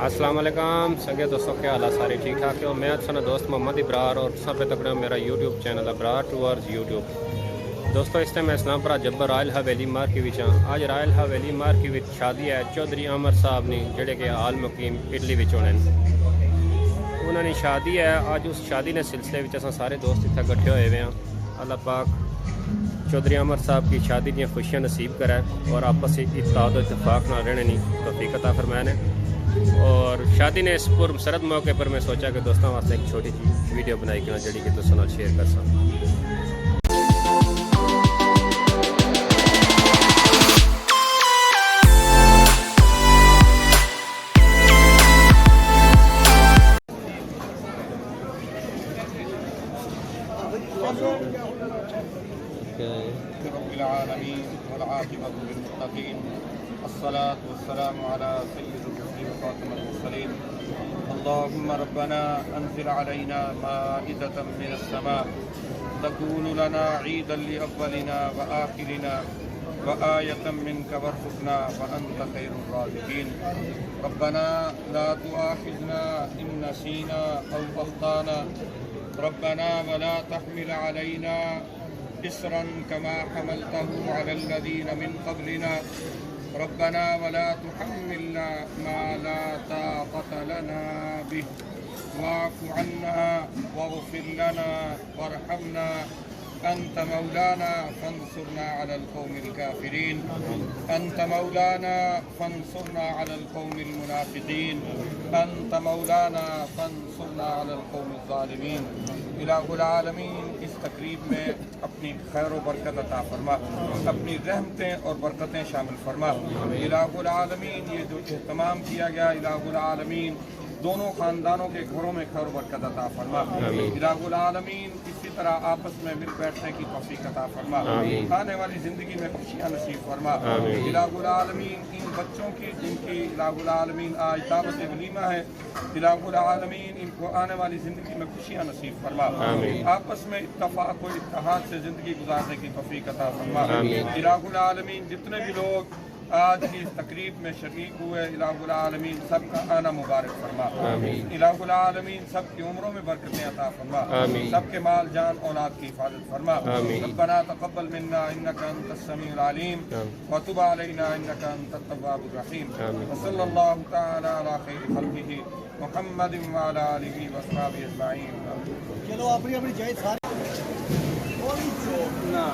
अस्सलाम वालेकुम सगे दोस्तों, क्या हाल है? सारे ठीक ठाक हो? मैं अच्छा दोस्त मोहम्मद इब्रार और सब तक मेरा YouTube channel Ibrar tours YouTube. दोस्तों इस टाइम मैं इस्लामपुरा जब्बर रायल हवेली मार्केट आज रायल हवेली मार्केट शादी है चौधरी अमर साहब ने जेडे के हाल मुकीम इटली होने उन्होंने शादी है। आज उस शादी ने सिलसिले में अस सारे दोस्त इतना इकट्ठे हुए हुए हैं। अल्लाह पाक चौधरी अमर साहब की शादी दी खुशियाँ नसीब कराए और आपस इत्तेहाद इत्तेफाक ना रहने की तौफीक अता फरमाए ने। और शादी ने इस पुरमसरत मौके पर मैं सोचा कि दोस्तों वास्ते एक छोटी सी वीडियो बनाई कि जी कि तुम नाल शेयर कर सकूँ। اللهم ربنا أنزل علينا مائدة من السماء تكون لنا عيدا لأولنا وآخرنا وآية منك وارزقنا وأنت خير الرازقين. ربنا لا تؤاخذنا إن نسينا أو أخطأنا ربنا ولا تحمل علينا إصرا كما حملته على الذين من قبلنا ربنا ولا تحملنا ما لا طاقة لنا به واعف عنا واغفر لنا وارحمنا أنت مولانا فانصرنا على القوم الكافرين أنت مولانا فانصرنا على القوم المنافقين أنت مولانا فانصرنا على القوم الظالمين. इलाह आलमीन इस तकरीब में अपनी खैर व बरकत अता फरमा, अपनी रहमतें और बरकतें शामिल फरमा। इलाह आलमीन ये जो इहतमाम किया गया इलाह आलमीन दोनों ख़ानदानों के घरों में खैर व बरकत अता फरमा। इलाह आलमीन इसी तरह आपस में मिल बैठने की तौफीक अता फरमा, आने वाली ज़िंदगी में खुशियाँ नसीब फरमा। इलाह आलमीन इन बच्चों की जिनकी इलाह आलमीन आज दावत वलीमा है इलाह आलमीन इनको आने वाली ज़िंदगी में खुशियाँ नसीब फरमा। आपस में इत्तफाक व इत्तेहाद से ज़िंदगी गुजारने की तौफीक अता फरमा। इलाह आलमीन जितने भी लोग आज की इस तकरीब में शरीक हुए इलाहुल आलमीन सबका आना मुबारक फरमा। इलाहुल आलमीन सबकी उम्रों में बरकतें अता फरमा, सबके माल जान औलाद की हिफाजत फरमा। रब्बना तक़ब्बल मिन्ना इन्नका अंतस समीउल अलीम व तुब अलैना इन्नका अंतत तव्वाबुर रहीम। व सल्लल्लाहु तआला अला खैरि खल्क़िही मुहम्मदिन व अला आलिहि व अस्हाबिहि अजमाईन। चलो अपनी अपनी जय सारी ना